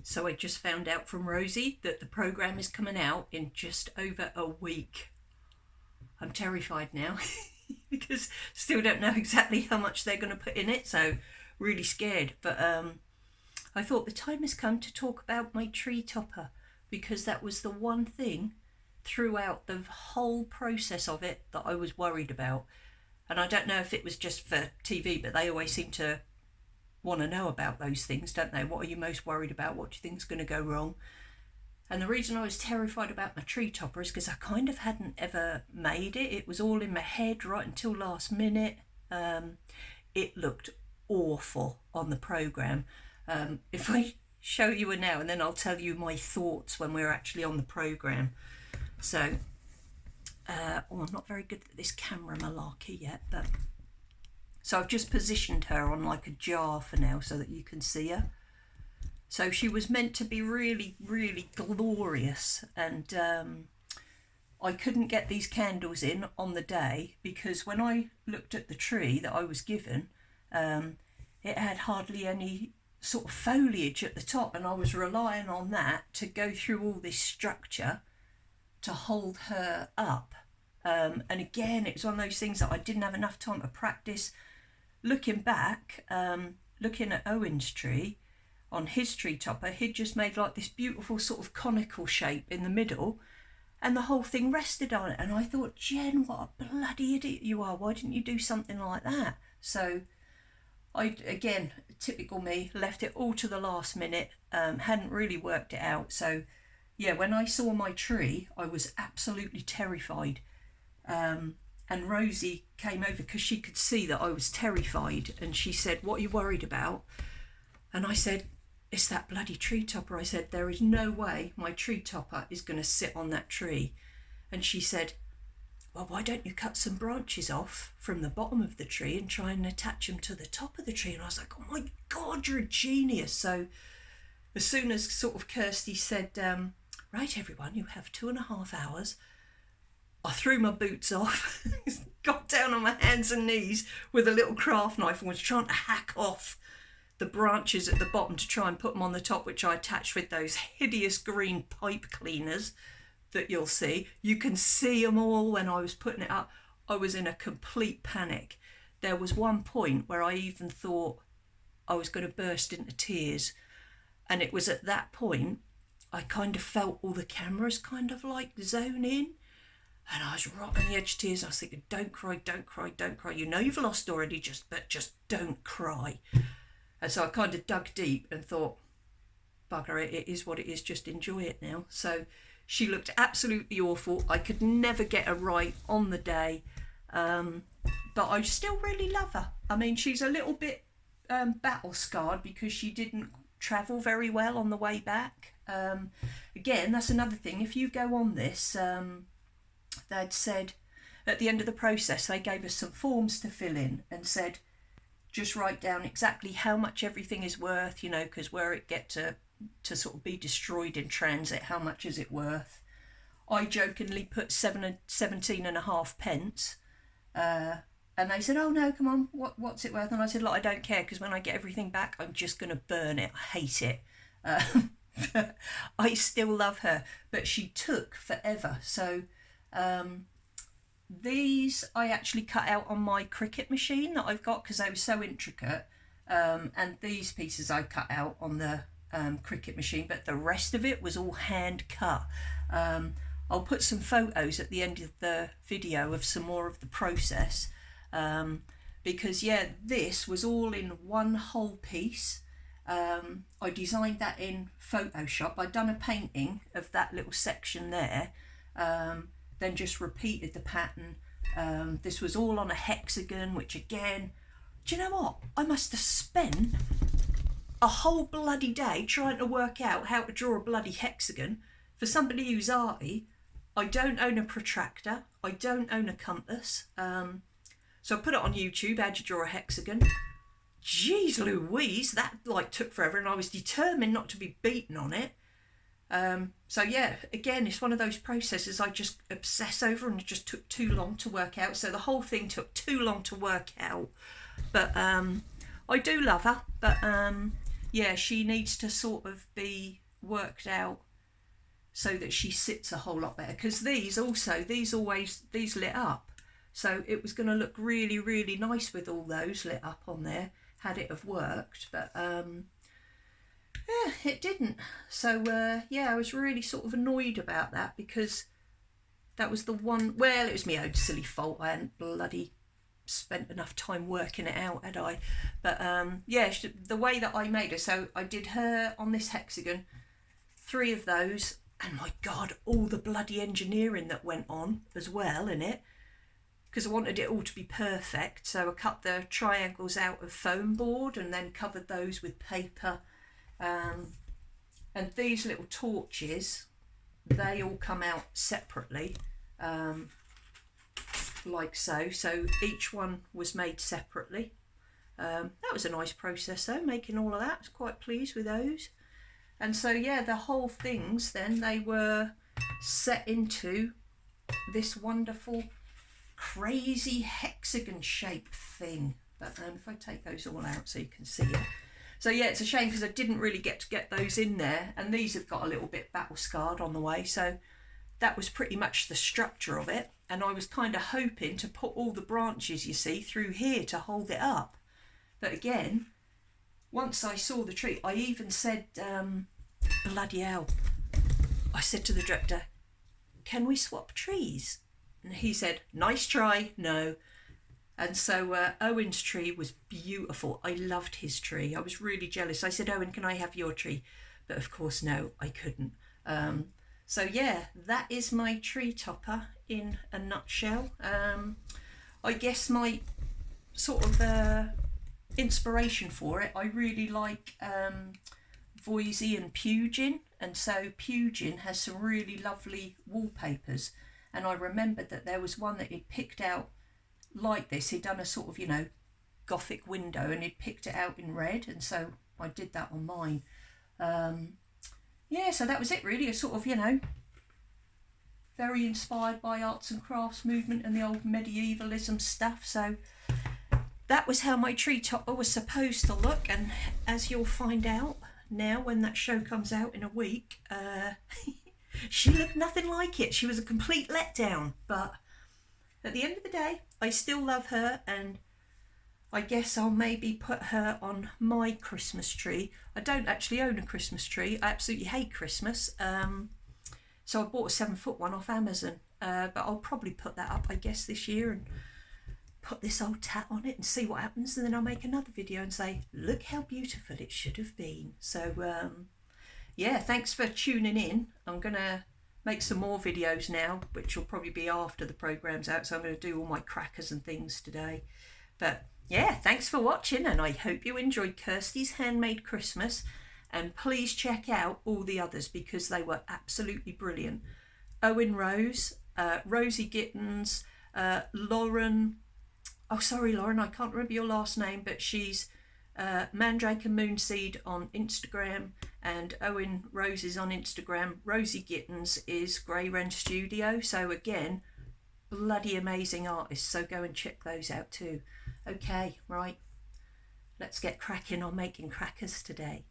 So I just found out from Rosie that the programme is coming out in just over a week. I'm terrified now because still don't know exactly how much they're going to put in it, so really scared. But I thought the time has come to talk about my tree topper, because that was the one thing throughout the whole process of it that I was worried about. And I don't know if it was just for TV, but they always seem to want to know about those things, don't they? What are you most worried about? What do you think is going to go wrong? And the reason I was terrified about my tree topper is because I kind of hadn't ever made it. It was all in my head right until last minute. It looked awful on the programme. If I show you it now, and then I'll tell you my thoughts when we're actually on the programme. So, I'm not very good at this camera malarkey yet, but... So I've just positioned her on like a jar for now so that you can see her. So she was meant to be really, really glorious, and I couldn't get these candles in on the day because when I looked at the tree that I was given, it had hardly any sort of foliage at the top, and I was relying on that to go through all this structure to hold her up. And again, it was one of those things that I didn't have enough time to practice. Looking back, looking at Owen's tree, on his tree topper, he'd just made like this beautiful sort of conical shape in the middle, and the whole thing rested on it. And I thought, Jen, what a bloody idiot you are. Why didn't you do something like that? So I, again, typical me, left it all to the last minute, hadn't really worked it out. So yeah, when I saw my tree, I was absolutely terrified. And Rosie came over because she could see that I was terrified, and she said, what are you worried about? And I said, it's that bloody tree topper. I said, there is no way my tree topper is going to sit on that tree. And she said, well, why don't you cut some branches off from the bottom of the tree and try and attach them to the top of the tree? And I was like, oh my God, you're a genius. So as soon as sort of Kirstie said, right, everyone, you have 2.5 hours, I threw my boots off, got down on my hands and knees with a little craft knife and was trying to hack off the branches at the bottom to try and put them on the top, which I attached with those hideous green pipe cleaners that you'll see. You can see them all when I was putting it up. I was in a complete panic. There was one point where I even thought I was going to burst into tears. And it was at that point I kind of felt all the cameras kind of like zone in. And I was right on the edge of tears. I was thinking, don't cry, don't cry, don't cry. You know you've lost already, but just don't cry. And so I kind of dug deep and thought, bugger it, it is what it is, just enjoy it now. So she looked absolutely awful. I could never get her right on the day. But I still really love her. I mean, she's a little bit battle scarred because she didn't travel very well on the way back. Again, that's another thing. If you go on this... they'd said at the end of the process, they gave us some forms to fill in and said, just write down exactly how much everything is worth, you know, because where it get to sort of be destroyed in transit, how much is it worth? I jokingly put 17.5 pence. And they said, oh no, come on, what's it worth? And I said, look, I don't care, because when I get everything back, I'm just going to burn it. I hate it. I still love her, but she took forever. So these I actually cut out on my Cricut machine that I've got because they were so intricate, and these pieces I cut out on the Cricut machine, but the rest of it was all hand cut. I'll put some photos at the end of the video of some more of the process, because yeah, this was all in one whole piece. I designed that in Photoshop. I'd done a painting of that little section there, then just repeated the pattern. This was all on a hexagon, which again, do you know what? I must have spent a whole bloody day trying to work out how to draw a bloody hexagon. For somebody who's arty, I don't own a protractor, I don't own a compass. So I put it on YouTube, how do you draw a hexagon? Jeez Louise, that like took forever, and I was determined not to be beaten on it. So yeah, again, it's one of those processes I just obsess over, and it just took too long to work out. So the whole thing took too long to work out. But I do love her. But yeah, she needs to sort of be worked out so that she sits a whole lot better, because these lit up, so it was going to look really, really nice with all those lit up on there had it have worked, but yeah, it didn't. So yeah, I was really sort of annoyed about that, because that was the one, well, it was my own silly fault. I hadn't bloody spent enough time working it out, had I? But yeah, the way that I made her, so I did her on this hexagon, 3 of those, and my God, all the bloody engineering that went on as well in it, because I wanted it all to be perfect. So I cut the triangles out of foam board and then covered those with paper. And these little torches, they all come out separately, like so. So each one was made separately. That was a nice process though, making all of that. I was quite pleased with those. And so yeah, the whole things then, they were set into this wonderful crazy hexagon shaped thing. But if I take those all out so you can see it. So yeah, it's a shame because I didn't really get to get those in there, and these have got a little bit battle scarred on the way. So that was pretty much the structure of it, and I was kind of hoping to put all the branches, you see, through here to hold it up. But again, once I saw the tree, I even said, bloody hell, I said to the director, can we swap trees? And he said, nice try, no. And so Owen's tree was beautiful. I loved his tree. I was really jealous. I said, Owen, can I have your tree? But of course, no, I couldn't. So yeah, that is my tree topper in a nutshell. I guess my sort of inspiration for it, I really like Voisey and Pugin, and so Pugin has some really lovely wallpapers, and I remembered that there was one that he'd picked out like this. He'd done a sort of, you know, gothic window, and he'd picked it out in red, and so I did that on mine. Yeah, so that was it really, a sort of, you know, very inspired by arts and crafts movement and the old medievalism stuff. So that was how my tree topper was supposed to look, and as you'll find out now when that show comes out in a week, she looked nothing like it. She was a complete letdown, but at the end of the day, I still love her, and I guess I'll maybe put her on my Christmas tree. I don't actually own a Christmas tree. I absolutely hate Christmas. So I bought a 7-foot one off Amazon, but I'll probably put that up, I guess, this year, and put this old tat on it and see what happens, and then I'll make another video and say, look how beautiful it should have been. So yeah, thanks for tuning in. I'm gonna make some more videos now, which will probably be after the program's out, so I'm going to do all my crackers and things today. But yeah, thanks for watching, and I hope you enjoyed Kirstie's Handmade Christmas, and please check out all the others because they were absolutely brilliant. Owen Rose, Rosie Gittins, Lauren, oh sorry Lauren, I can't remember your last name, but she's Mandrake and Moonseed on Instagram, and Owen Rose is on Instagram. Rosie Gittins is Grey Wren Studio. So again, bloody amazing artists, so go and check those out too. Okay, right, let's get cracking on making crackers today.